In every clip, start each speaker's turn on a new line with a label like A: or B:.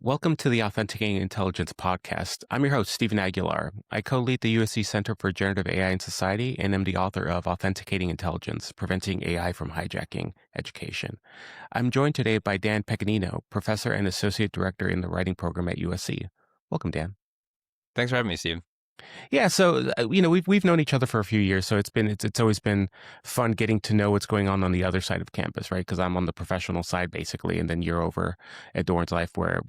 A: Welcome to the Authenticating Intelligence podcast. I'm your host, Stephen Aguilar. I co-lead the USC Center for Generative AI in Society and am the author of Authenticating Intelligence, Preventing AI from Hijacking Education. I'm joined today by Dan Pecchenino, professor and associate director in the Writing Program at USC. Welcome, Dan.
B: Thanks for having me, Steve.
A: Yeah, so we've known each other for a few years, so it's always been fun getting to know what's going on the other side of campus, right? Because I'm on the professional side basically, and then you're over at Dorrance Life, where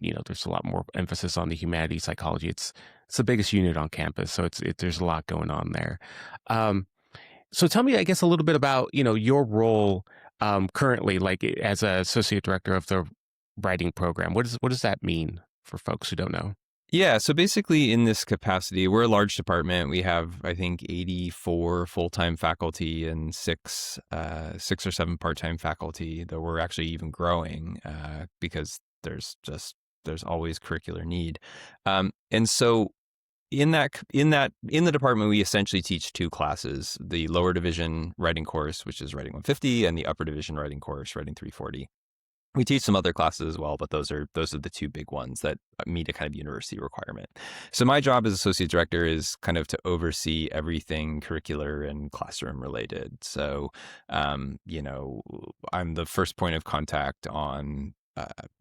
A: there's a lot more emphasis on the humanities, psychology. It's the biggest unit on campus, so there's a lot going on there. So tell me, I guess, a little bit about your role currently, like as an associate director of the writing program. What does that mean for folks who don't know?
B: Yeah, so basically in this capacity, we're a large department. We have, I think, 84 full-time faculty and six or seven part-time faculty, though we're actually even growing because there's always curricular need. And so in the department, we essentially teach two classes: the lower division writing course, which is Writing 150, and the upper division writing course, Writing 340. We teach some other classes as well, but those are the two big ones that meet a kind of university requirement. So my job as associate director is kind of to oversee everything curricular and classroom related. So, I'm the first point of contact on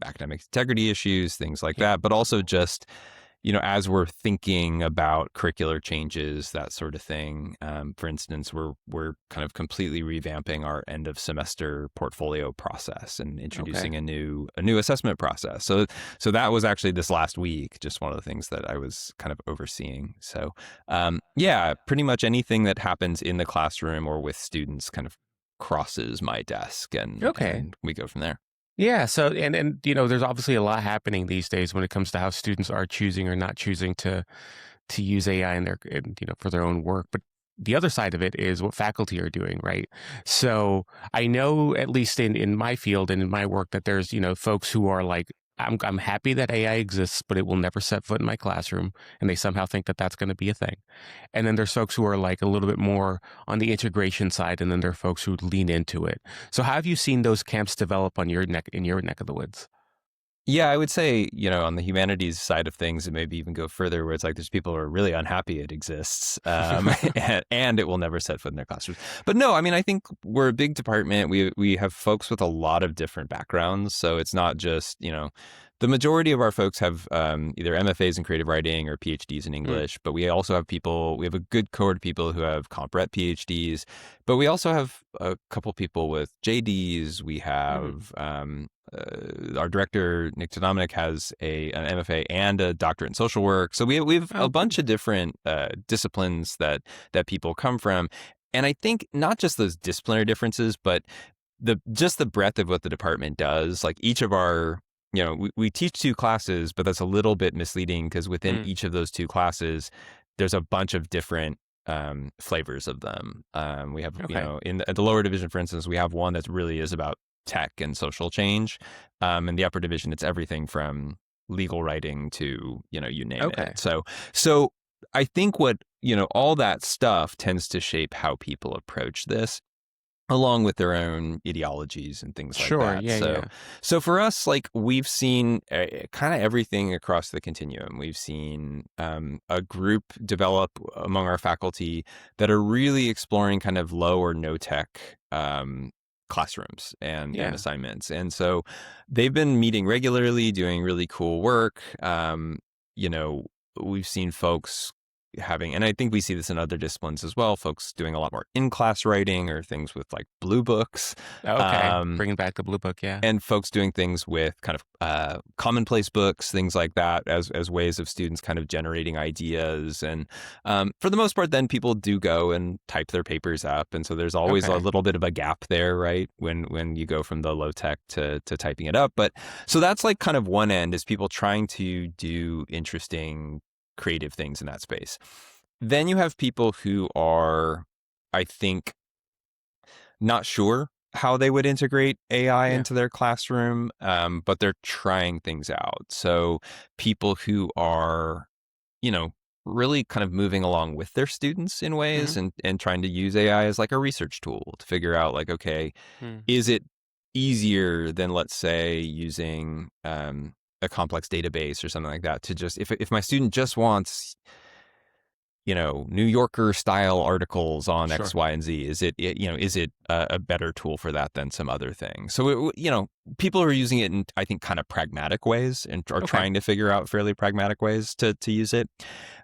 B: academic integrity issues, things like that, but also just as we're thinking about curricular changes, that sort of thing. For instance, we're kind of completely revamping our end of semester portfolio process and introducing a new assessment process. So that was actually this last week, just one of the things that I was kind of overseeing. So pretty much anything that happens in the classroom or with students kind of crosses my desk, and we go from there.
A: Yeah. So, and there's obviously a lot happening these days when it comes to how students are choosing or not choosing to use AI for their own work. But the other side of it is what faculty are doing, right? So I know, at least in my field and in my work, that there's, folks who are like, I'm happy that AI exists, but it will never set foot in my classroom. And they somehow think that that's going to be a thing. And then there's folks who are like a little bit more on the integration side. And then there are folks who lean into it. So how have you seen those camps develop in your neck of the woods?
B: Yeah, I would say, on the humanities side of things, and maybe even go further, where it's like there's people who are really unhappy it exists, and it will never set foot in their classrooms. But no, I mean, I think we're a big department. We have folks with a lot of different backgrounds, so it's not just the majority of our folks have either MFAs in creative writing or PhDs in English, but we also have we have a good cohort of people who have comp rep PhDs, but we also have a couple people with JDs. We have our director, Nick Todominic, has an MFA and a doctorate in social work. So we have a bunch of different disciplines that people come from. And I think not just those disciplinary differences, but just the breadth of what the department does. Like each of our we teach two classes, but that's a little bit misleading because within each of those two classes, there's a bunch of different flavors of them. We have, at the lower division, for instance, we have one that really is about tech and social change. In the upper division, it's everything from legal writing to, you name it. So I think what, all that stuff tends to shape how people approach this, along with their own ideologies and things like that.
A: Yeah.
B: So for us, like we've seen kind of everything across the continuum. We've seen a group develop among our faculty that are really exploring kind of low or no tech classrooms and assignments. And so they've been meeting regularly, doing really cool work. We've seen folks having, and I think we see this in other disciplines as well, folks doing a lot more in-class writing or things with like blue books.
A: Bringing back the blue book, yeah.
B: And folks doing things with kind of commonplace books, things like that, as ways of students kind of generating ideas. And for the most part, then people do go and type their papers up. And so there's always a little bit of a gap there, right? When you go from the low tech to typing it up. But so that's like kind of one end, is people trying to do interesting creative things in that space. Then you have people who are, I think, not sure how they would integrate AI into their classroom, but they're trying things out. So people who are, really kind of moving along with their students in ways and trying to use AI as like a research tool to figure out like, okay, is it easier than, let's say, using a complex database or something like that, to just if my student just wants, New Yorker style articles on X,
A: Sure.
B: Y, and Z, is it a better tool for that than some other thing? So, people are using it in, I think, kind of pragmatic ways and are
A: Okay.
B: trying to figure out fairly pragmatic ways to use it.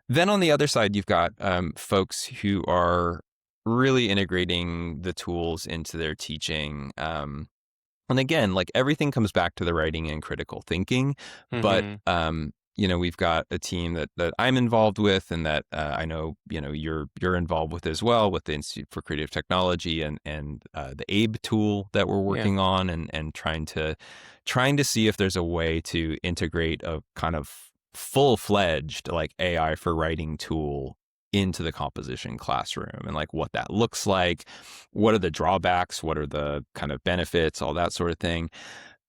B: Then on the other side, you've got folks who are really integrating the tools into their teaching. And again, like everything comes back to the writing and critical thinking, but
A: Hmm.
B: we've got a team that I'm involved with, and that I know you're involved with as well, with the Institute for Creative Technology and the ABE tool that we're
A: Yeah.
B: working on, and trying to see if there's a way to integrate a kind of full-fledged like AI for writing tool into the composition classroom, and like what that looks like, what are the drawbacks, what are the kind of benefits, all that sort of thing.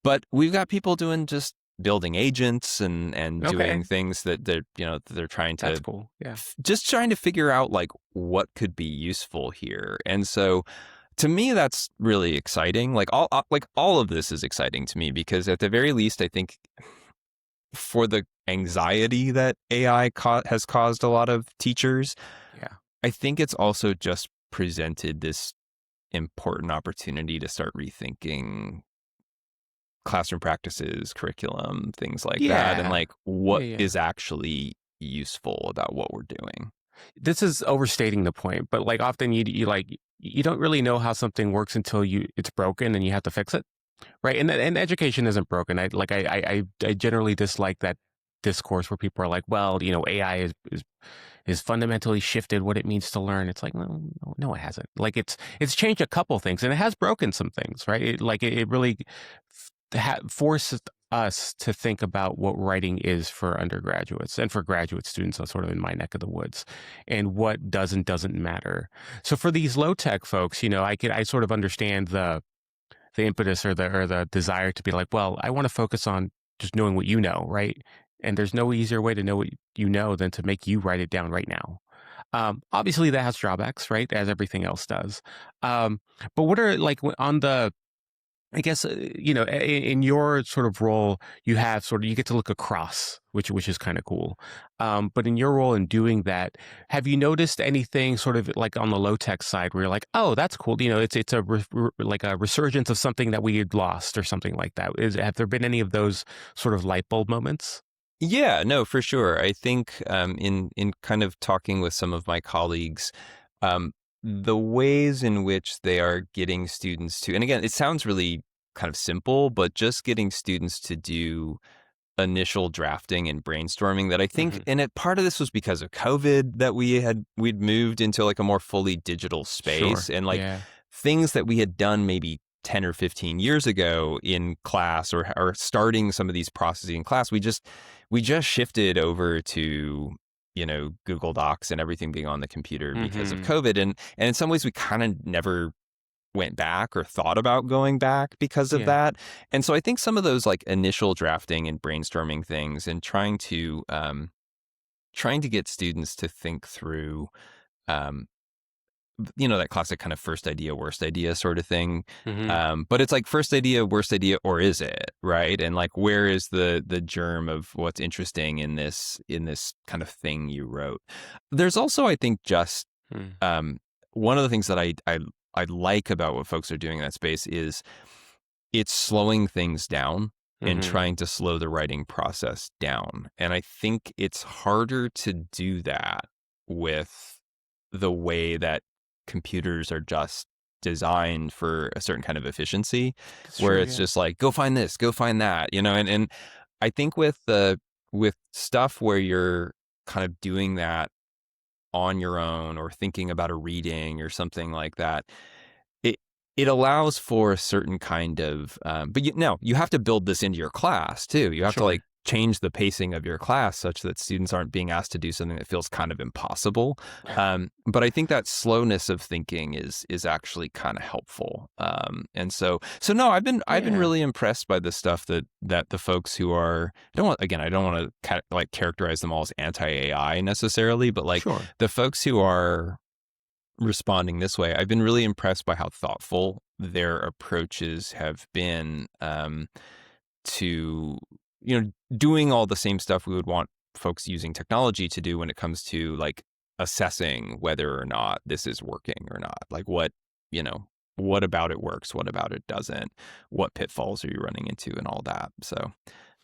B: But we've got people doing just building agents and doing
A: Okay.
B: things that they're trying
A: That's
B: to
A: cool. Yeah.
B: just trying to figure out like what could be useful here. And so to me, that's really exciting. Like all of this is exciting to me, because at the very least, I think for the anxiety that AI has caused a lot of teachers,
A: Yeah.
B: I think it's also just presented this important opportunity to start rethinking classroom practices, curriculum, things like that, and
A: Yeah.
B: like
A: Yeah.
B: what
A: Yeah.
B: is actually useful about what we're doing.
A: This is overstating the point, but like often you don't really know how something works until it's broken and you have to fix it. Right, and education isn't broken. I generally dislike that discourse where people are like, "Well, AI is fundamentally shifted what it means to learn." It's like, no, no, no, it hasn't. Like it's changed a couple things, and it has broken some things, right? It really forces us to think about what writing is for undergraduates and for graduate students, sort of in my neck of the woods, and what doesn't matter. So for these low tech folks, I sort of understand the impetus or the desire to be like, well, I want to focus on just knowing what you know, right? And there's no easier way to know what you know than to make you write it down right now. Obviously, that has drawbacks, right? As everything else does. Um, but what are like on the I guess in your sort of role, you get to look across, which is kind of cool. But in your role in doing that, have you noticed anything sort of like on the low tech side where you're like, oh, that's cool. It's like a resurgence of something that we had lost or something like that. Have there been any of those sort of light bulb moments?
B: Yeah, no, for sure. I think in kind of talking with some of my colleagues, um, the ways in which they are getting students to, and again, it sounds really kind of simple, but just getting students to do initial drafting and brainstorming, that I think,
A: Hmm.
B: and part of this was because of COVID, that we'd moved into like a more fully digital space,
A: Sure.
B: and like
A: Yeah.
B: things that we had done maybe 10 or 15 years ago in class, or starting some of these processes in class, we just shifted over to Google Docs and everything being on the computer because of
A: Hmm.
B: COVID, and in some ways we kind of never went back or thought about going back because of
A: Yeah.
B: that. And so I think some of those like initial drafting and brainstorming things, and trying to get students to think through um, that classic kind of first idea, worst idea sort of thing.
A: Hmm.
B: But it's like first idea, worst idea, or is it, right? And like, where is the germ of what's interesting in this kind of thing you wrote? There's also, I think, just um, one of the things that I like about what folks are doing in that space is it's slowing things down and
A: Hmm.
B: trying to slow the writing process down. And I think it's harder to do that with the way that computers are just designed for a certain kind of efficiency,
A: That's
B: where
A: true.
B: it's
A: Yeah.
B: just like, go find this, go find that, and I think with stuff where you're kind of doing that on your own, or thinking about a reading or something like that, it it allows for a certain kind of but now you have to build this into your class too. You have to like
A: Sure.
B: change the pacing of your class such that students aren't being asked to do something that feels kind of impossible. But I think that slowness of thinking is actually kind of helpful. And so no, I've been
A: Yeah.
B: really impressed by the stuff that the folks who are, I don't want to like characterize them all as anti AI necessarily, but like
A: Sure.
B: the folks who are responding this way, I've been really impressed by how thoughtful their approaches have been, to doing all the same stuff we would want folks using technology to do when it comes to like assessing whether or not this is working or not. Like what about it works? What about it doesn't? What pitfalls are you running into and all that? So,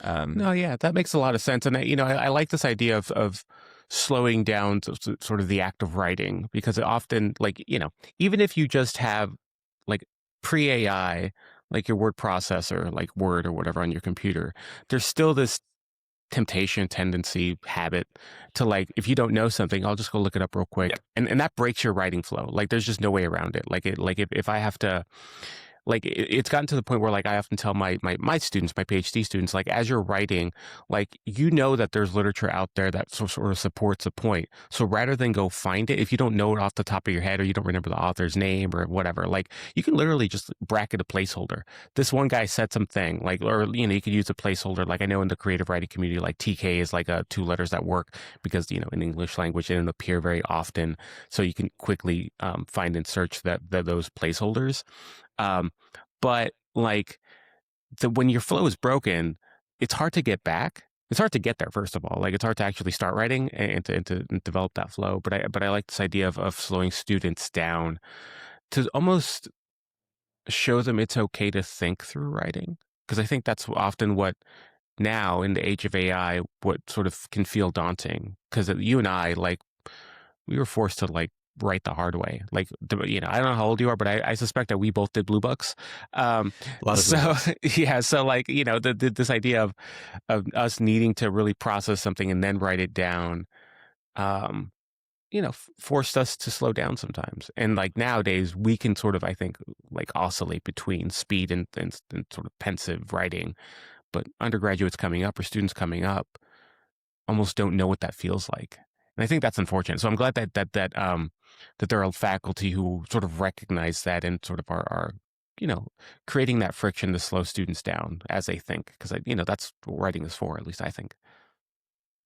A: No, yeah, that makes a lot of sense. And I like this idea of slowing down sort of the act of writing, because it often, like, even if you just have like pre-AI, like your word processor, like Word or whatever on your computer, there's still this temptation, tendency, habit to, like, if you don't know something, I'll just go look it up real quick.
B: yeah,
A: And that breaks your writing flow. Like, there's just no way around it. Like if I have to, like, it's gotten to the point where, like, I often tell my students, my PhD students, like, as you're writing, like, that there's literature out there that sort of supports a point. So rather than go find it, if you don't know it off the top of your head, or you don't remember the author's name or whatever, like, you can literally just bracket a placeholder. This one guy said something, like, or, you could use a placeholder. Like, I know in the creative writing community, like, TK is like two letters that work because, in English language, they don't appear very often. So you can quickly find and search those placeholders. But, like, when your flow is broken, it's hard to get back. It's hard to get there, first of all. Like, it's hard to actually start writing and to develop that flow. But I like this idea of slowing students down to almost show them it's okay to think through writing. Because I think that's often what, now in the age of AI, what sort of can feel daunting. Because you and I, like, we were forced to, like, write the hard way. Like, I don't know how old you are, but I suspect that we both did blue books.
B: a lot of
A: So yeah, so, like, this idea of us needing to really process something and then write it down, um, forced us to slow down sometimes. And, like, nowadays we can sort of, I think, like, oscillate between speed and sort of pensive writing. But undergraduates coming up, or students coming up, almost don't know what that feels like. And I think that's unfortunate. So I'm glad that there are faculty who sort of recognize that and sort of are creating that friction to slow students down as they think, because that's what writing is for, at least I think.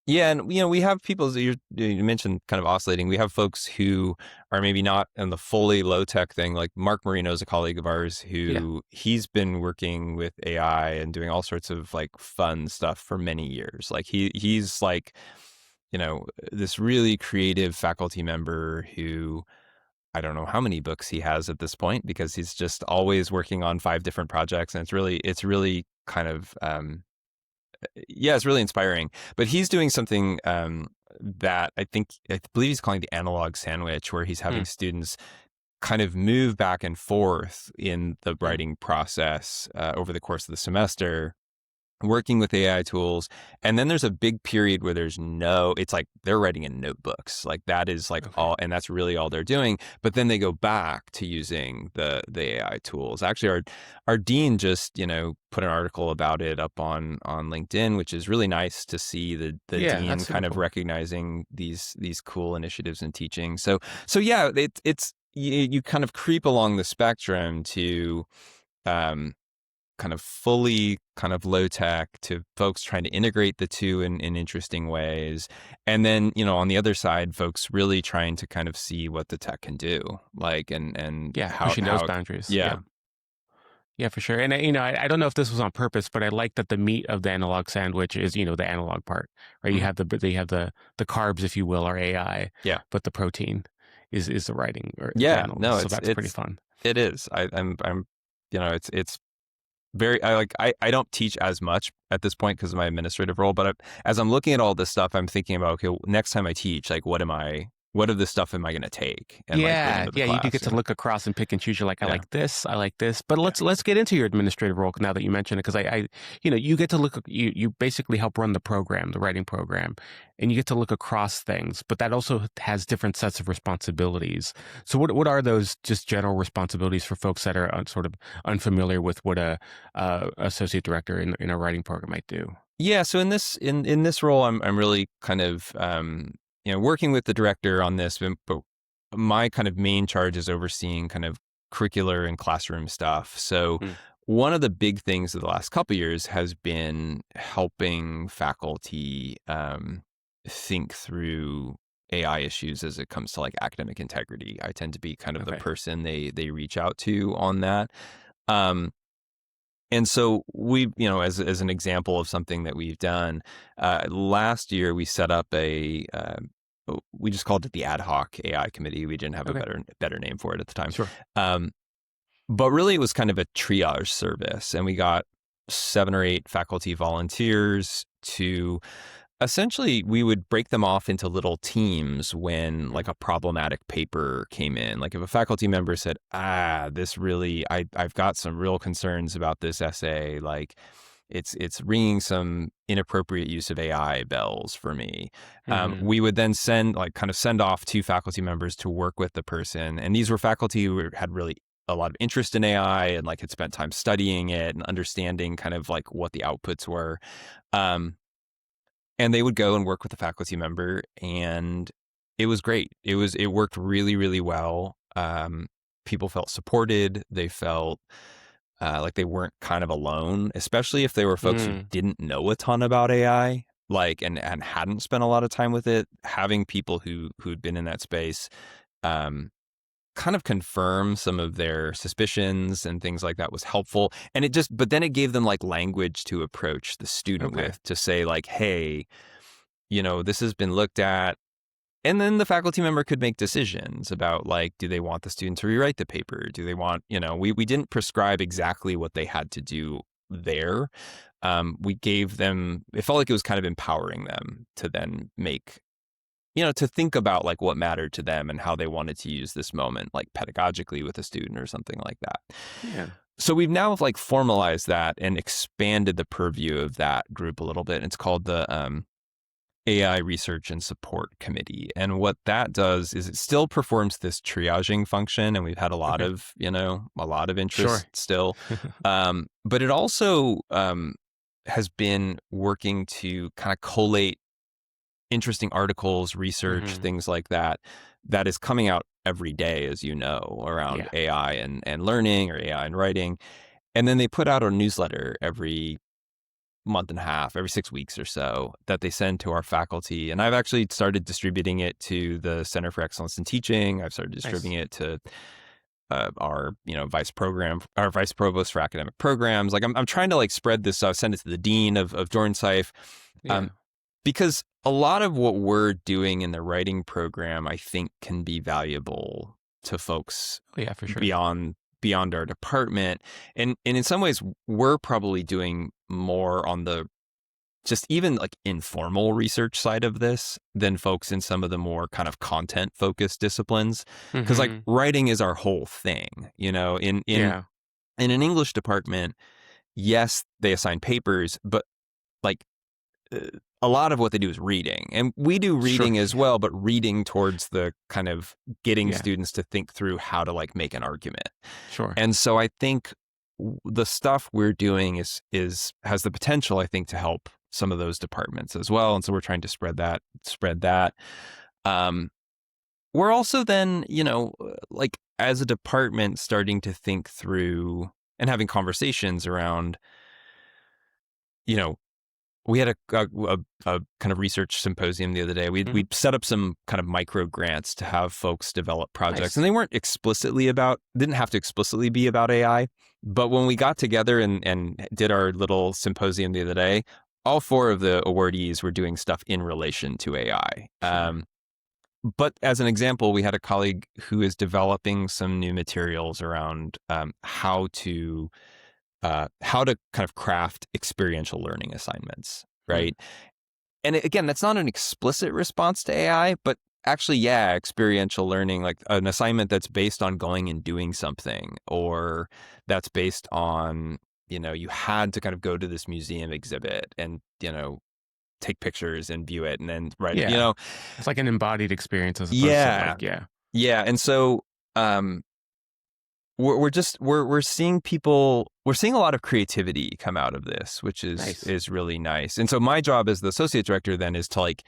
B: Yeah, and we have people. You mentioned kind of oscillating. We have folks who are maybe not in the fully low tech thing. Like Mark Marino is a colleague of ours
A: Yeah.
B: who he's been working with AI and doing all sorts of like fun stuff for many years. Like he's like, this really creative faculty member who, I don't know how many books he has at this point, because he's just always working on 5 different projects, and it's really kind of yeah, it's really inspiring. But he's doing something that I believe he's calling the analog sandwich, where he's having
A: Hmm.
B: students kind of move back and forth in the
A: Hmm.
B: writing process over the course of the semester, working with AI tools. And then there's a big period where it's like they're writing in notebooks. Like that is like
A: Okay.
B: all, and that's really all they're doing. But then they go back to using the AI tools. Actually, our dean just, put an article about it up on LinkedIn, which is really nice to see the
A: Yeah,
B: dean
A: that's super
B: kind of
A: cool.
B: recognizing these cool initiatives in teaching. So yeah, it's you kind of creep along the spectrum to um kind of fully kind of low tech, to folks trying to integrate the two in interesting ways. And then, on the other side, folks really trying to kind of see what the tech can do, like, and
A: Yeah,
B: how,
A: pushing those
B: how,
A: boundaries.
B: yeah.
A: Yeah. Yeah, for sure. And I don't know if this was on purpose, but I like that the meat of the analog sandwich is, the analog part, right?
B: Mhm.
A: You have the carbs, if you will, are AI,
B: Yeah.
A: but the protein is the writing or the
B: Yeah.
A: analysis.
B: No,
A: So that's pretty fun.
B: it is. I'm, it's very, I don't teach as much at this point because of my administrative role, but as I'm looking at all this stuff, I'm thinking about, okay, next time I teach, like, what of this stuff am I going to take and like bring
A: Yeah,
B: into the
A: yeah, you do
B: class?
A: get to look across and pick and choose. You're like, I
B: Yeah.
A: like this, I like this. But
B: Yeah.
A: let's get into your administrative role now that you mention it, because you get to look. You basically help run the program, the writing program, and you get to look across things. But that also has different sets of responsibilities. So what are those just general responsibilities for folks that are sort of unfamiliar with what a associate director in a writing program might do?
B: Yeah, so in this role, I'm really kind of working with the director on this, but my kind of main charge is overseeing kind of curricular and classroom stuff. So
A: Hmm.
B: one of the big things of the last couple of years has been helping faculty think through AI issues as it comes to like academic integrity. I tend to be kind of the
A: Okay.
B: person they reach out to on that. Um, And so we, as an example of something that we've done, last year we set up we just called it the ad hoc AI committee. We didn't have a
A: Okay.
B: better name for it at the time.
A: Sure.
B: Um, but really it was kind of a triage service, and we got 7 or 8 faculty volunteers to essentially, we would break them off into little teams when like a problematic paper came in. Like if a faculty member said, this really, I've got some real concerns about this essay. Like it's ringing some inappropriate use of AI bells for me.
A: Hmm.
B: We would then send off 2 faculty members to work with the person. And these were faculty who had really a lot of interest in AI and like had spent time studying it and understanding kind of like what the outputs were. And they would go and work with the faculty member, and it was great. It worked really, really well. People felt supported. They felt like they weren't kind of alone, especially if they were folks who
A: Mm.
B: didn't know a ton about AI, like and hadn't spent a lot of time with it. Having people who'd been in that space kind of confirm some of their suspicions and things like that was helpful. And but then it gave them like language to approach the student
A: Okay.
B: with, to say like, hey, this has been looked at. And then the faculty member could make decisions about like, do they want the student to rewrite the paper? Do they want, we didn't prescribe exactly what they had to do there. We gave them, it felt like it was kind of empowering them to then make, to think about like what mattered to them and how they wanted to use this moment, like pedagogically with a student or something like that.
A: Yeah.
B: So we've now like formalized that and expanded the purview of that group a little bit. It's called the AI Research and Support Committee. And what that does is it still performs this triaging function. And we've had a lot
A: Okay.
B: of, a lot of
A: Sure.
B: interest still. But it also has been working to kind of collate interesting articles, research,
A: Hmm.
B: things like that, that is coming out every day, as you know, around
A: Yeah.
B: AI and learning, or AI and writing. And then they put out a newsletter every month and a half, every 6 weeks or so, that they send to our faculty. And I've actually started distributing it to the Center for Excellence in Teaching. I've started
A: Nice.
B: distributing it to our our vice provost for academic programs. Like I'm trying to like spread this. So I send it to the dean of Dornsife,
A: Yeah.
B: because a lot of what we're doing in the writing program, I think, can be valuable to folks
A: Oh, yeah, for sure.
B: beyond our department. And in some ways, we're probably doing more on the just even like informal research side of this than folks in some of the more kind of content focused disciplines. Because like
A: Hmm.
B: writing is our whole thing,
A: Yeah.
B: in an English department, yes, they assign papers, but like uh, a lot of what they do is reading, and we do
A: Sure.
B: reading as well, but reading towards the kind of getting
A: Yeah.
B: students to think through how to like make an argument.
A: Sure.
B: And so I think the stuff we're doing has the potential, I think, to help some of those departments as well. And so we're trying to spread that. Um, we're also then, like as a department, starting to think through and having conversations around, you know, we had a kind of research symposium the other day.
A: Hmm.
B: We set up some kind of micro grants to have folks develop projects, and
A: Nice.
B: they didn't have to explicitly be about AI. But when we got together and did our little symposium the other day, all 4 of the awardees were doing stuff in relation to AI.
A: Sure.
B: But as an example, we had a colleague who is developing some new materials around how to kind of craft experiential learning assignments,
A: Hmm.
B: right? And again, that's not an explicit response to AI, but actually, yeah, experiential learning, like an assignment that's based on going and doing something, or that's based on, you had to kind of go to this museum exhibit and, take pictures and view it and then write it,
A: Yeah. It's like an embodied experience as opposed to
B: Yeah.
A: like, yeah.
B: Yeah. And so, we're seeing a lot of creativity come out of this, which
A: Nice.
B: is really nice. And so my job as the associate director then is to like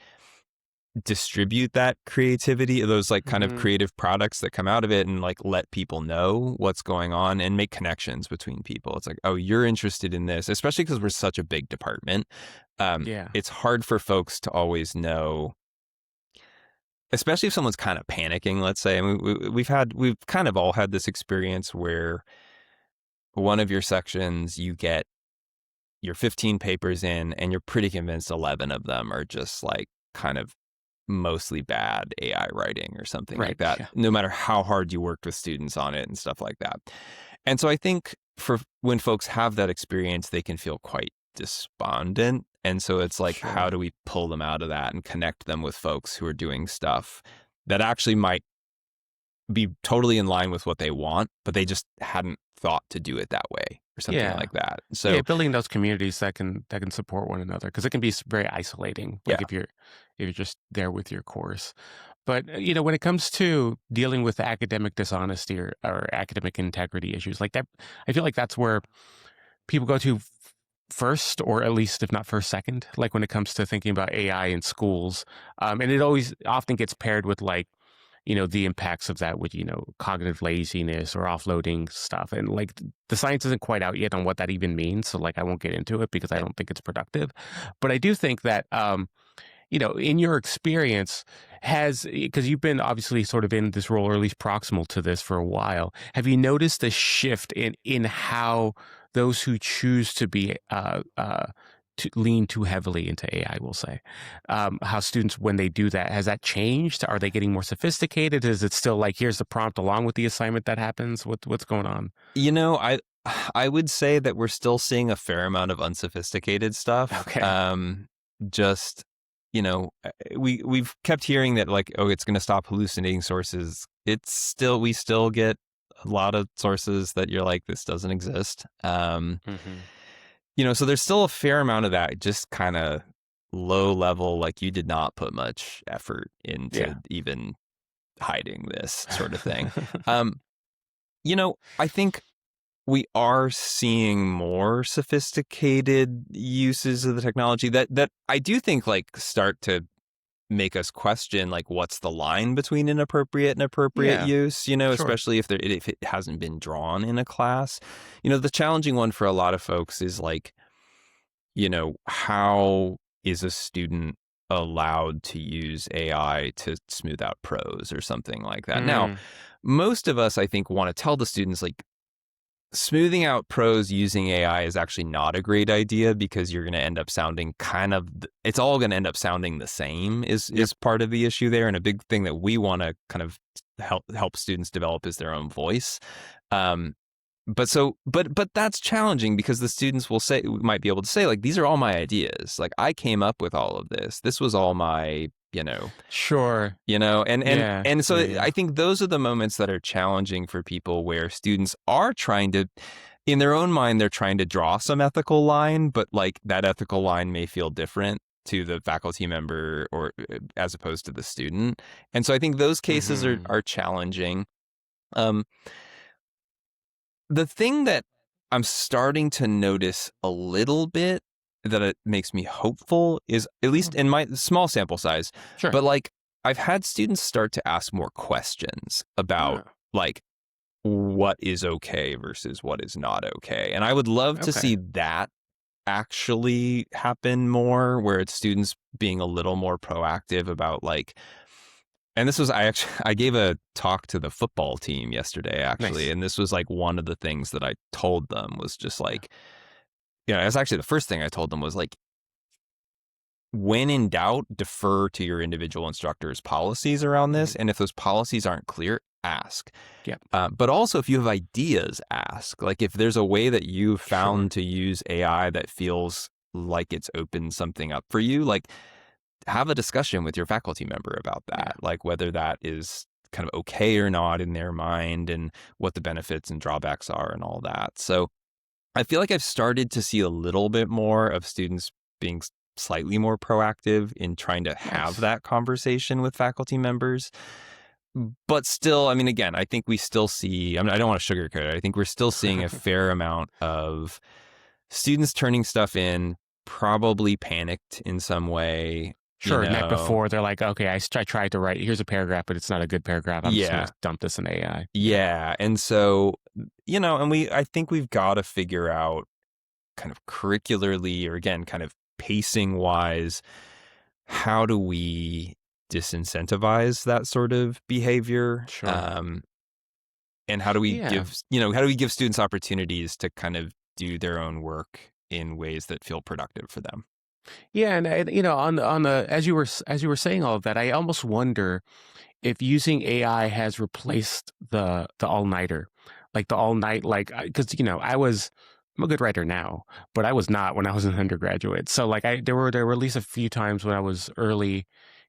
B: distribute that creativity, those like kind of
A: Hmm.
B: creative products that come out of it, and like let people know what's going on and make connections between people. It's like, oh, you're interested in this, especially because we're such a big department.
A: Yeah.
B: It's hard for folks to always know, especially if someone's kind of panicking, let's say. I mean, we've kind of all had this experience where one of your sections, you get your 15 papers in, and you're pretty convinced 11 of them are just like kind of mostly bad AI writing or something
A: Right.
B: like that,
A: Yeah.
B: no matter how hard you worked with students on it and stuff like that. And so I think for when folks have that experience, they can feel quite despondent. And so it's like, how
A: Sure.
B: do we pull them out of that and connect them with folks who are doing stuff that actually might be totally in line with what they want, but they just hadn't thought to do it that way or something
A: Yeah.
B: like that.
A: Yeah,
B: So
A: building those communities that can support one another, because it can be very isolating.
B: yeah,
A: Like if you're just there with your course. But when it comes to dealing with academic dishonesty or academic integrity issues like that, I feel like that's where people go to first, or at least if not first, second. Like when it comes to thinking about AI in schools, and it always often gets paired with like the impacts of that with cognitive laziness or offloading stuff, and like the science isn't quite out yet on what that even means. So like I won't get into it because I don't think it's productive, but I do think that in your experience, because you've been obviously sort of in this role, or at least proximal to this for a while, have you noticed a shift in how those who choose to be to lean too heavily into AI, we'll say, how students, when they do that, has that changed? Are they getting more sophisticated? Is it still like, here's the prompt along with the assignment that happens? What's going on?
B: you know, I would say that we're still seeing a fair amount of unsophisticated stuff.
A: Okay.
B: Just we've kept hearing that like, oh, it's going to stop hallucinating sources. We still get a lot of sources that you're like, this doesn't exist.
A: Hmm.
B: So there's still a fair amount of that, just kind of low level, like you did not put much effort into
A: Yeah.
B: even hiding this sort of thing. I think we are seeing more sophisticated uses of the technology that I do think like start to make us question like what's the line between inappropriate and appropriate
A: Yeah,
B: use,
A: sure.
B: especially if it hasn't been drawn in a class. The challenging one for a lot of folks is like, how is a student allowed to use AI to smooth out prose or something like that? Now,
A: Mm,
B: most of us, I think, want to tell the students like smoothing out prose using AI is actually not a great idea because you're going to end up sounding it's all going to end up sounding the same
A: yep.
B: is part of the issue there. And a big thing that we want to kind of help students develop is their own voice. But that's challenging because the students might be able to say like, these are all my ideas. Like I came up with all of this. This was all my,
A: Sure.
B: and
A: Yeah.
B: and so
A: Yeah. Yeah.
B: I think those are the moments that are challenging for people where students are trying to, in their own mind, they're trying to draw some ethical line, but like that ethical line may feel different to the faculty member or as opposed to the student. And so I think those cases are
A: Hmm.
B: are challenging. Um, the thing that I'm starting to notice a little bit that it makes me hopeful is, at least in my small sample size,
A: Sure.
B: but like I've had students start to ask more questions about
A: Oh,
B: like what is okay versus what is not okay. And I would love to
A: okay.
B: see that actually happen more, where it's students being a little more proactive about like, and this was, I gave a talk to the football team yesterday actually,
A: Nice.
B: and this was like one of the things that I told them was just
A: Yeah.
B: like, it's actually the first thing I told them was like, when in doubt, defer to your individual instructor's policies around
A: Mhm.
B: this, and if those policies aren't clear, ask.
A: Yep.
B: But also, if you have ideas, ask. Like if there's a way that you've
A: Sure.
B: found to use AI that feels like it's opened something up for you, like have a discussion with your faculty member about
A: Yeah.
B: that, like whether that is kind of okay or not in their mind and what the benefits and drawbacks are and all that. So I feel like I've started to see a little bit more of students being slightly more proactive in trying to have
A: Nice.
B: that conversation with faculty members. But still, I mean, again, I think we still see, I mean, I don't want to sugarcoat it. I think we're still seeing a fair amount of students turning stuff in, probably panicked in some way, you
A: Sure. Night
B: know.
A: before, they're like, okay, I tried to write. Here's a paragraph, but it's not a good paragraph. I'm just going
B: Yeah.
A: to dump this in AI. Yeah.
B: Yeah. And so, and I think we've got to figure out kind of curricularly or again, kind of pacing wise, how do we disincentivize that sort of behavior?
A: Sure.
B: And how do we
A: Yeah.
B: give, how do we give students opportunities to kind of do their own work in ways that feel productive for them?
A: Yeah, and on the as you were saying all of that, I almost wonder if using AI has replaced the all-nighter, like the all night, like, because I'm a good writer now, but I was not when I was an undergraduate. So like there were at least a few times when I was early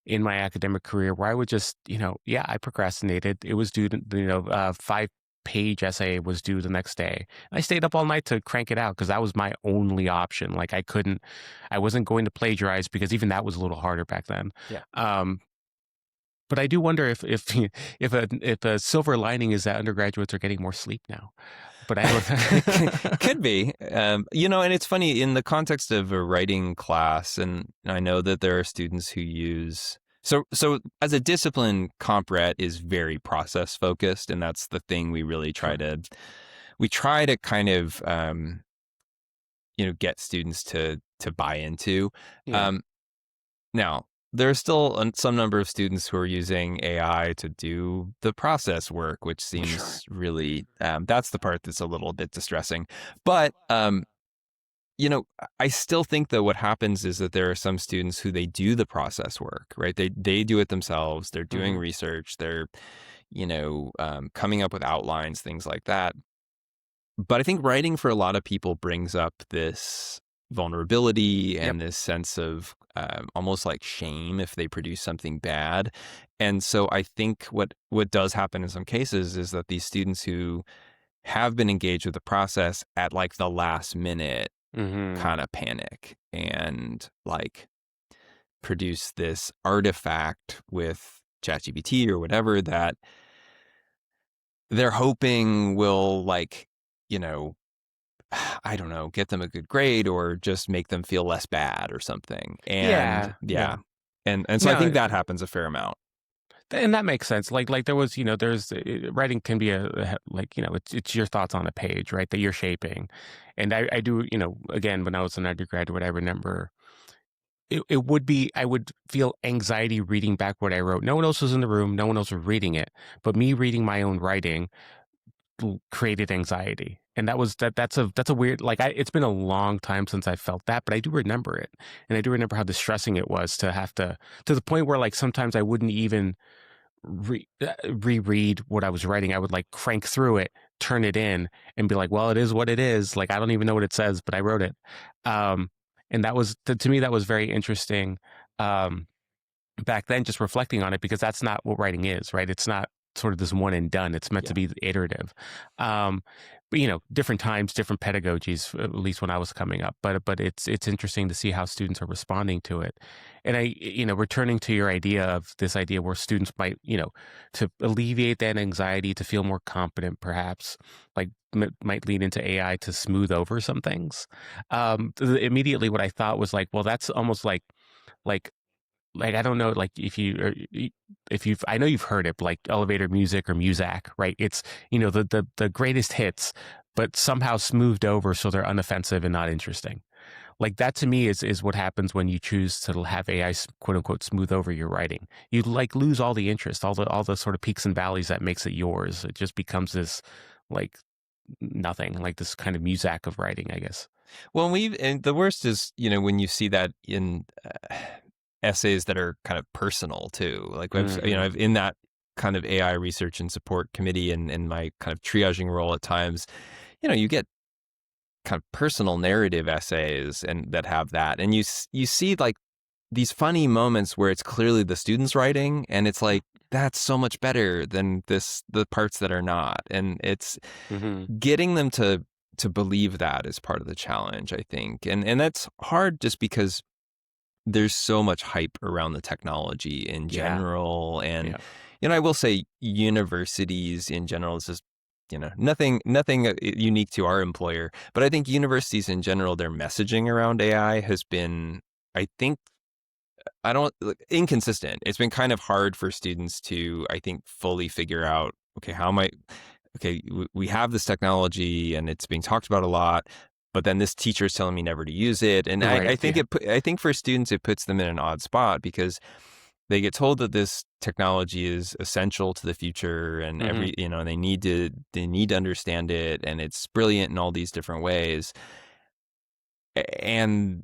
A: in my academic career where I would just, yeah, I procrastinated. It was due to, 5-page essay was due the next day. I stayed up all night to crank it out because that was my only option. Like I wasn't going to plagiarize because even that was a little harder back then.
B: Yeah.
A: But I do wonder if if a silver lining is that undergraduates are getting more sleep now. But I don't.
B: Could be. And it's funny in the context of a writing class, and I know that there are students who use. So as a discipline, CompRet is very process focused, and that's the thing we really try to kind of, get students to buy into.
A: Yeah,
B: Now, there are still some number of students who are using AI to do the process work, which
A: sure.
B: seems really, that's the part that's a little bit distressing. But, I still think that what happens is that there are some students who they do the process work, right? They do it themselves. They're doing
A: Hmm.
B: research. They're, coming up with outlines, things like that. But I think writing for a lot of people brings up this vulnerability
A: Yep.
B: and this sense of almost like shame if they produce something bad. And so I think what does happen in some cases is that these students who have been engaged with the process at like the last minute
A: Hmm.
B: kind of panic and like produce this artifact with ChatGPT or whatever that they're hoping will like, you know, I don't know, get them a good grade or just make them feel less bad or something. And
A: Yeah,
B: yeah.
A: yeah.
B: And so I
A: No,
B: think that happens a fair amount.
A: and that makes sense. Like there was, there's writing can be like, it's your thoughts on a page, right? That you're shaping, and I do, again, when I was an undergraduate, I remember it would be I would feel anxiety reading back what I wrote. No one else was in the room, no one else was reading it, but me reading my own writing created anxiety. And that's a weird, like, it's been a long time since I felt that, but I do remember it. And I do remember how distressing it was to have to the point where like sometimes I wouldn't even reread what I was writing. I would like crank through it, turn it in, and be like, "Well, it is what it is." Like I don't even know what it says, but I wrote it. Um, and that was to me that was very interesting back then. Just reflecting on it because that's not what writing is, right? It's not sort of this one and done. It's meant to
B: Yeah.
A: be iterative. Um, but different times, different pedagogies. At least when I was coming up, but it's interesting to see how students are responding to it. And returning to your idea of this idea where students might, to alleviate that anxiety, to feel more confident, perhaps, like might lead into AI to smooth over some things. Immediately, what I thought was like, well, that's almost like I don't know, like if you've I know you've heard it, but like elevator music or Muzak, right? It's the greatest hits, but somehow smoothed over so they're unoffensive and not interesting. Like that to me is what happens when you choose to have AI quote unquote smooth over your writing. You like lose all the interest, all the sort of peaks and valleys that makes it yours. It just becomes this like nothing, like this kind of Muzak of writing, I guess.
B: Well, and the worst is, when you see that in essays that are kind of personal too. Like
A: Hmm.
B: I've in that kind of AI research and support committee and in my kind of triaging role at times, you get kind of personal narrative essays and that have that. And you see like these funny moments where it's clearly the students writing and it's like that's so much better than the parts that are not. And it's
A: Hmm.
B: getting them to believe that is part of the challenge, I think. And that's hard just because there's so much hype around the technology in
A: Yeah.
B: general. And,
A: Yeah.
B: I will say universities in general, this is, nothing unique to our employer, but I think universities in general, their messaging around AI has been, I think, I don't inconsistent. It's been kind of hard for students to, I think, fully figure out, okay, how am I, okay, we have this technology and it's being talked about a lot, but then this teacher is telling me never to use it. And I
A: Right.
B: think
A: Yeah.
B: I think for students, it puts them in an odd spot because they get told that this technology is essential to the future and
A: Hmm.
B: they need to understand it and it's brilliant in all these different ways. And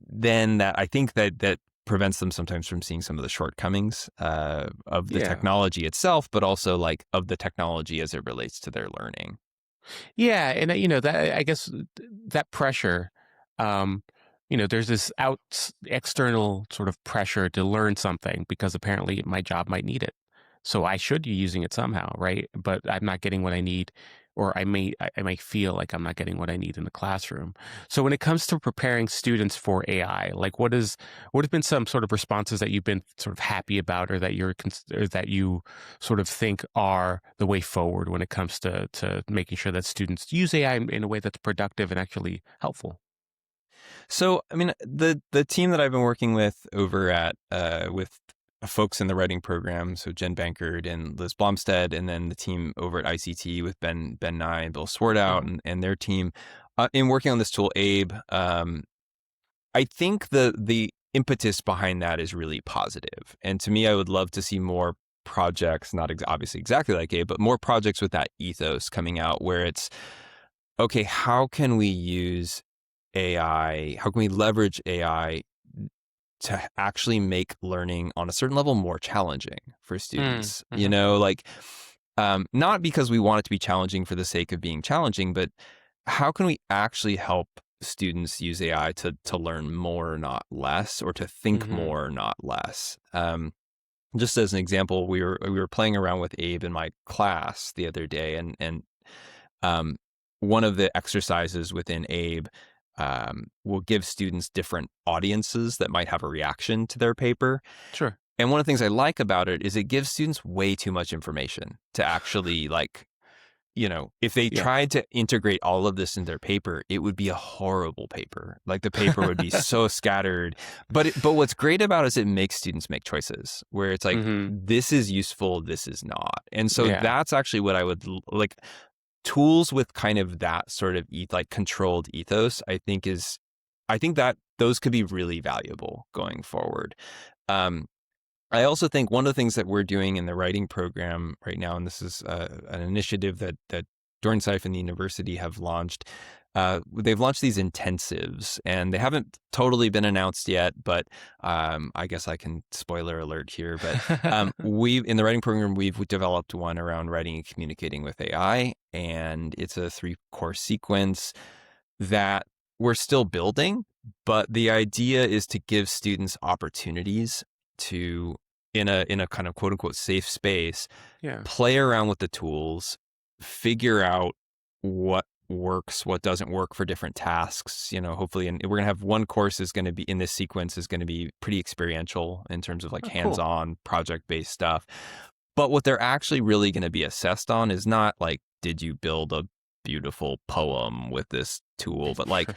B: then that I think that prevents them sometimes from seeing some of the shortcomings of the
A: Yeah.
B: technology itself, but also like of the technology as it relates to their learning.
A: Yeah, and that I guess that pressure, um, there's this external sort of pressure to learn something because apparently my job might need it, so I should be using it somehow, right? But I'm not getting what I need, or I may feel like I'm not getting what I need in the classroom. So when it comes to preparing students for AI, like what have been some sort of responses that you've been sort of happy about, or or that you sort of think are the way forward when it comes to making sure that students use AI in a way that's productive and actually helpful?
B: So, I mean, the team that I've been working with over at with folks in the writing program, so Jen Bankert and Liz Blomstead, and then the team over at ICT with Ben Nye and Bill Swartout
A: Uh-huh.
B: and their team in working on this tool, Abe. I think the impetus behind that is really positive, and to me, I would love to see more projects, not obviously exactly like Abe, but more projects with that ethos coming out where it's okay. How can we use AI? How can we leverage AI to actually make learning on a certain level more challenging for
A: Mm,
B: students?
A: mhm.
B: Like not because we want it to be challenging for the sake of being challenging, but how can we actually help students use AI to learn more, not less, or to think
A: Mhm.
B: more, not less? Just as an example, we were playing around with Abe in my class the other day, and um, one of the exercises within Abe will give students different audiences that might have a reaction to their paper.
A: Sure.
B: And one of the things I like about it is it gives students way too much information to actually if they
A: Yeah.
B: tried to integrate all of this in their paper, it would be a horrible paper. Like the paper would be so scattered. But what's great about it is it makes students make choices where it's like,
A: Mhm.
B: this is useful, this is not. And so
A: Yeah.
B: that's actually what I would like tools with kind of that sort of like controlled ethos, I think that those could be really valuable going forward. Um, I also think one of the things that we're doing in the writing program right now, and this is an initiative that Dorn Seif and the university have launched. They've launched these intensives, and they haven't totally been announced yet. But I guess I can spoiler alert here. But we in the writing program we've developed one around writing and communicating with AI, and it's a 3-course sequence that we're still building. But the idea is to give students opportunities to in a kind of quote unquote safe space,
A: Yeah.
B: play around with the tools, figure out what works, what doesn't work for different tasks, hopefully. And we're going to have one course is going to be in this sequence is going to be pretty experiential in terms of like
A: Oh, cool.
B: hands-on project-based stuff. But what they're actually really going to be assessed on is not like, did you build a beautiful poem with this tool, but like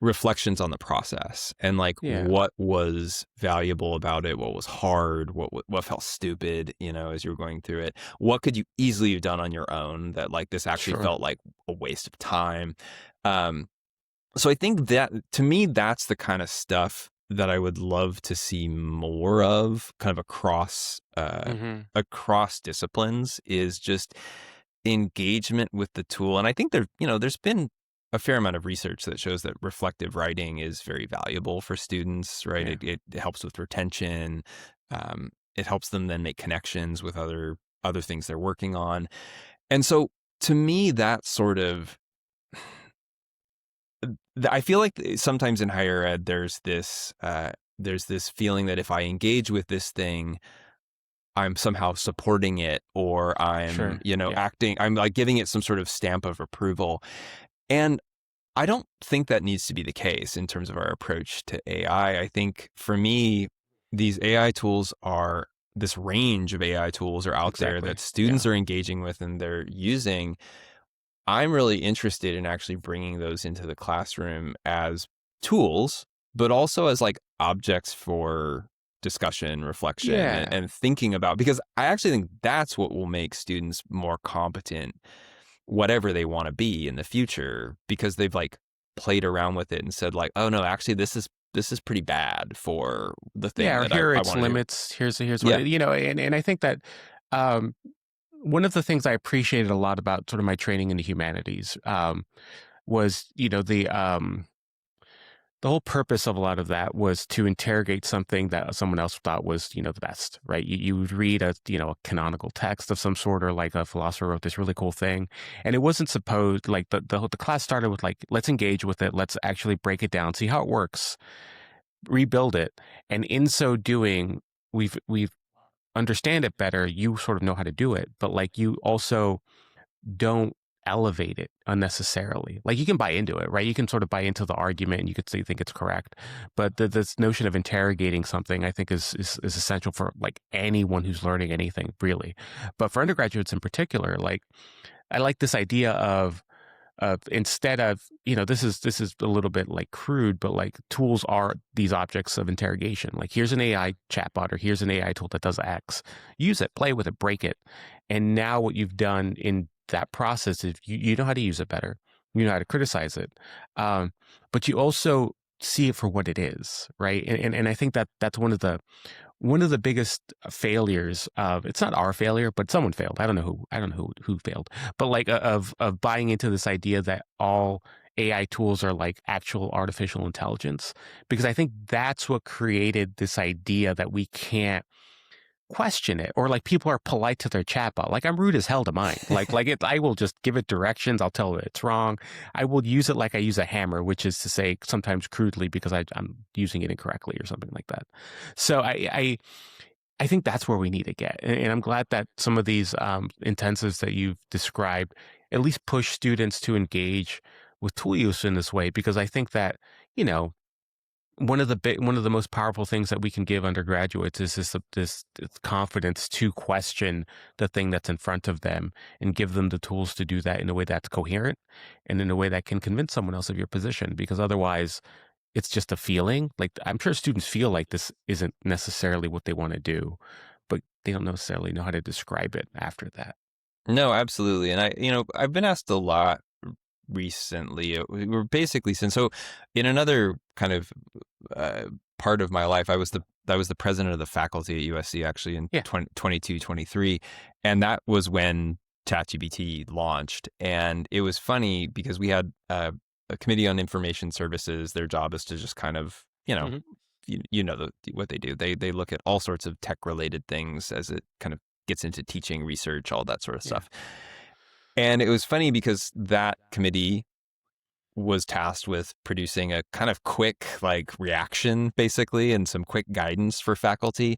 B: reflections on the process and like
A: Yeah.
B: what was valuable about it, what was hard, what felt stupid, as you were going through it. What could you easily have done on your own that like this actually
A: Sure.
B: felt like a waste of time. Um, so I think that to me, that's the kind of stuff that I would love to see more of kind of
A: Mhm.
B: across disciplines is just engagement with the tool. And I think there's been a fair amount of research that shows that reflective writing is very valuable for students, right?
A: Yeah.
B: It helps with retention. It helps them then make connections with other things they're working on. And so to me, that sort of I feel like sometimes in higher ed, there's this feeling that if I engage with this thing, I'm somehow supporting it or I'm,
A: Sure. Yeah.
B: acting, I'm like giving it some sort of stamp of approval. And I don't think that needs to be the case in terms of our approach to AI. I think for me, these AI tools are this range of AI tools are out there
A: Exactly.
B: that
A: Yeah.
B: students are engaging with and they're using. I'm really interested in actually bringing those into the classroom as tools, but also as like objects for discussion, reflection, and,
A: Yeah.
B: and thinking about, because I actually think that's what will make students more competent, whatever they want to be in the future, because they've like played around with it and said like, oh no, actually this is this is pretty bad for the thing
A: Yeah, or
B: that
A: here are
B: I
A: its
B: want to do.
A: limits. Here's what
B: Yeah.
A: it, and I think that um, one of the things I appreciated a lot about sort of my training in the humanities was the whole purpose of a lot of that was to interrogate something that someone else thought was, the best, right? You would read a canonical text of some sort, or like a philosopher wrote this really cool thing. And it wasn't supposed like the class started with like, let's engage with it. Let's actually break it down, see how it works, rebuild it. And in so doing, we've understand it better. You sort of know how to do it, but like you also don't elevate it unnecessarily. Like you can buy into it, right? You can sort of buy into the argument and you could say, think it's correct. But this notion of interrogating something, I think is essential for like anyone who's learning anything really. But for undergraduates in particular, like I like this idea of instead of, this is a little bit like crude, but like tools are these objects of interrogation. Like here's an AI chatbot or here's an AI tool that does X. Use it, play with it, break it. And now what you've done in that process is you know how to use it better. You know how to criticize it. But you also see it for what it is, right? And I think that that's one of the biggest failures of, it's not our failure, but someone failed. I don't know who failed, but like of buying into this idea that all AI tools are like actual artificial intelligence, because I think that's what created this idea that we can't question it, or like people are polite to their chatbot. Like I'm rude as hell to mine. I will just give it directions. I'll tell it it's wrong. I will use it like I use a hammer, which is to say sometimes crudely because I'm using it incorrectly or something like that. So I think that's where we need to get. And I'm glad that some of these intensives that you've described at least push students to engage with tool use in this way, because I think that, you know, one of the most powerful things that we can give undergraduates is this confidence to question the thing that's in front of them and give them the tools to do that in a way that's coherent and in a way that can convince someone else of your position. Because otherwise, it's just a feeling. Like I'm sure students feel like this isn't necessarily what they want to do, but they don't necessarily know how to describe it after that.
B: No, absolutely. And I've been asked a lot recently. We're basically so in another kind of uh, part of my life, I was the president of the faculty at USC actually in
A: Yeah.
B: 22, 23. And that was when ChatGPT launched. And it was funny because we had a committee on information services. Their job is to just kind of,
A: Hmm.
B: what they do. They look at all sorts of tech related things as it kind of gets into teaching, research, all that sort of
A: Yeah.
B: stuff. And it was funny because that committee was tasked with producing a kind of quick like reaction basically and some quick guidance for faculty.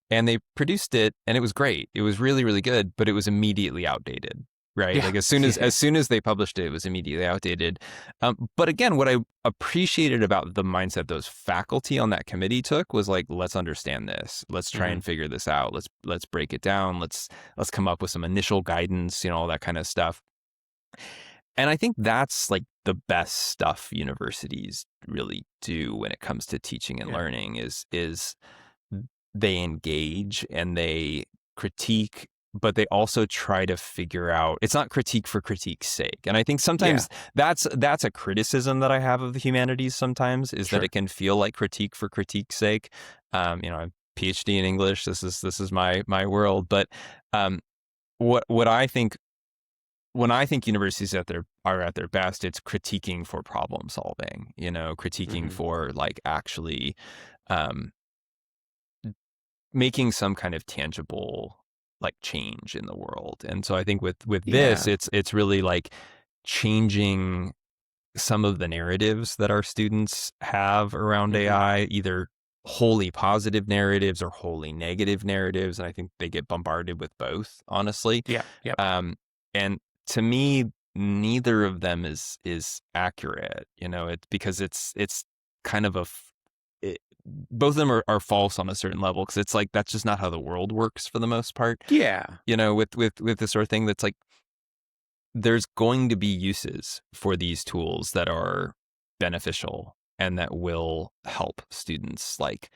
B: And they produced it and it was great. It was really, really good, but it was immediately outdated. Right.
A: Yeah.
B: Like as soon as
A: Yeah.
B: as soon as they published it, it was immediately outdated. But again, what I appreciated about the mindset those faculty on that committee took was like, let's understand this. Let's try
A: Hmm.
B: and figure this out. Let's break it down. Let's come up with some initial guidance, all that kind of stuff. And I think that's like the best stuff universities really do when it comes to teaching and
A: Yeah.
B: learning is they engage and they critique, but they also try to figure out it's not critique for critique's sake. And I think
A: Yeah.
B: sometimes that's a criticism that I have of the humanities sometimes is that
A: Sure.
B: it can feel like critique for critique's sake. I'm PhD in English. This is my world. But um, what I think when I think universities are at their best, it's critiquing for problem solving, critiquing
A: Hmm.
B: for like actually um, making some kind of tangible like change in the world. And so I think with this,
A: Yeah.
B: it's really like changing some of the narratives that our students have around
A: Hmm.
B: AI, either wholly positive narratives or wholly negative narratives. And I think they get bombarded with both, honestly.
A: Yeah. Yep.
B: Um, and to me, neither of them is accurate. It's because it's kind of both of them are false on a certain level because it's like that's just not how the world works for the most part.
A: Yeah.
B: With this sort of thing that's like there's going to be uses for these tools that are beneficial and that will help students like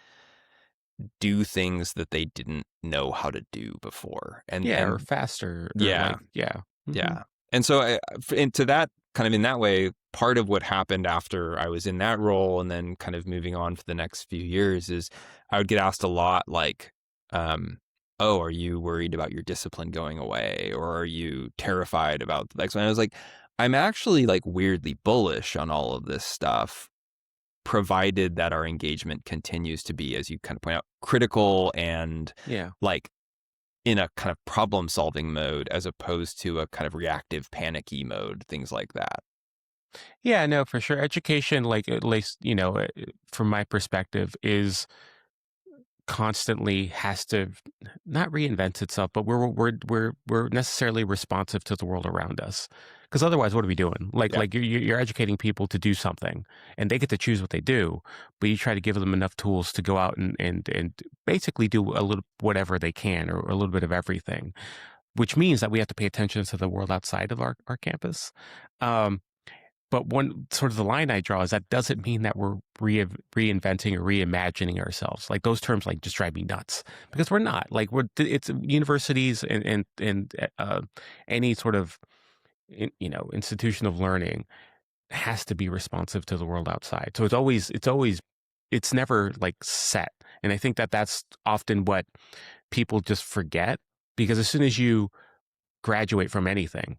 B: do things that they didn't know how to do before. And
A: Yeah. Or
B: and
A: faster or
B: yeah,
A: like, yeah. Hmm.
B: yeah. And so and to that kind of in that way, part of what happened after I was in that role and then kind of moving on for the next few years is I would get asked a lot like, oh, are you worried about your discipline going away? Or are you terrified about the next one? I was like, I'm actually like weirdly bullish on all of this stuff, provided that our engagement continues to be, as you kind of point out, critical and
A: Yeah.
B: like in a kind of problem solving mode as opposed to a kind of reactive panicky mode, things like that.
A: Yeah, no, for sure. Education, like at least, from my perspective, is constantly has to not reinvent itself, but we're necessarily responsive to the world around us. Because otherwise, what are we doing? Like
B: Yeah.
A: like you're educating people to do something, and they get to choose what they do, but you try to give them enough tools to go out and basically do a little whatever they can, or a little bit of everything, which means that we have to pay attention to the world outside of our campus. Um, but one sort of the line I draw is that doesn't mean that we're reinventing or reimagining ourselves. Like those terms, like just drive me nuts because we're not. Like it's universities and any sort of institution of learning has to be responsive to the world outside. So it's never like set. And I think that that's often what people just forget, because as soon as you graduate from anything,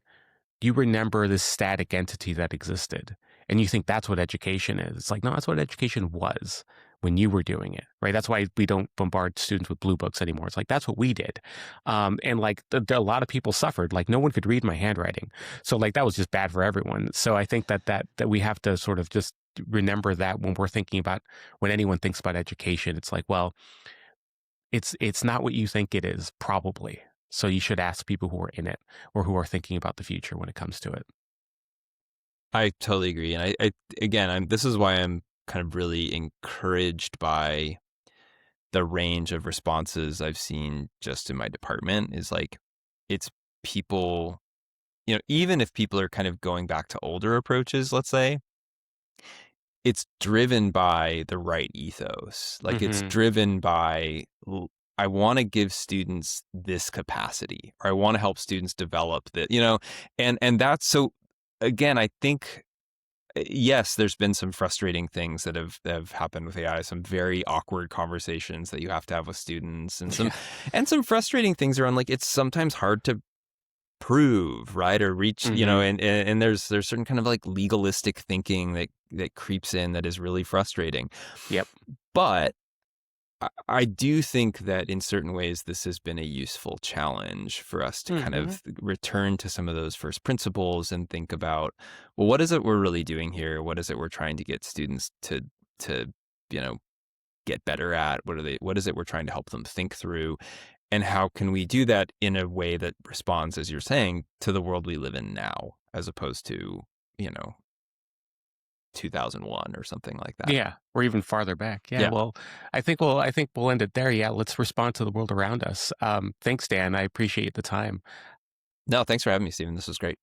A: you remember this static entity that existed, and you think that's what education is. It's like, no, that's what education was when you were doing it, right? That's why we don't bombard students with blue books anymore. It's like, that's what we did. And like a lot of people suffered, like no one could read my handwriting. So like that was just bad for everyone. So I think that we have to sort of just remember that when we're thinking about, when anyone thinks about education, it's like, well, it's not what you think it is, probably. So you should ask people who are in it or who are thinking about the future when it comes to it.
B: I totally agree. And I again, this is why I'm kind of really encouraged by the range of responses I've seen just in my department is like, it's people, even if people are kind of going back to older approaches, let's say, it's driven by the right ethos. Like it's
A: Hmm.
B: driven by, I want to give students this capacity, or I want to help students develop that, and that's so, again, I think, yes, there's been some frustrating things that have happened with AI, some very awkward conversations that you have to have with students, and some
A: Yeah.
B: frustrating things around like it's sometimes hard to prove, right, or reach,
A: Hmm.
B: and there's certain kind of like legalistic thinking that creeps in that is really frustrating.
A: Yep.
B: But I do think that in certain ways, this has been a useful challenge for us to kind
A: Hmm.
B: of return to some of those first principles and think about, well, what is it we're really doing here? What is it we're trying to get students to, you know, get better at? What is it we're trying to help them think through? And how can we do that in a way that responds, as you're saying, to the world we live in now, as opposed to, you know, 2001 or something like that?
A: Yeah. Or even farther back. Yeah.
B: Yeah.
A: Well, I think we'll end it there. Yeah. Let's respond to the world around us. Thanks, Dan. I appreciate the time.
B: No, thanks for having me, Stephen. This was great.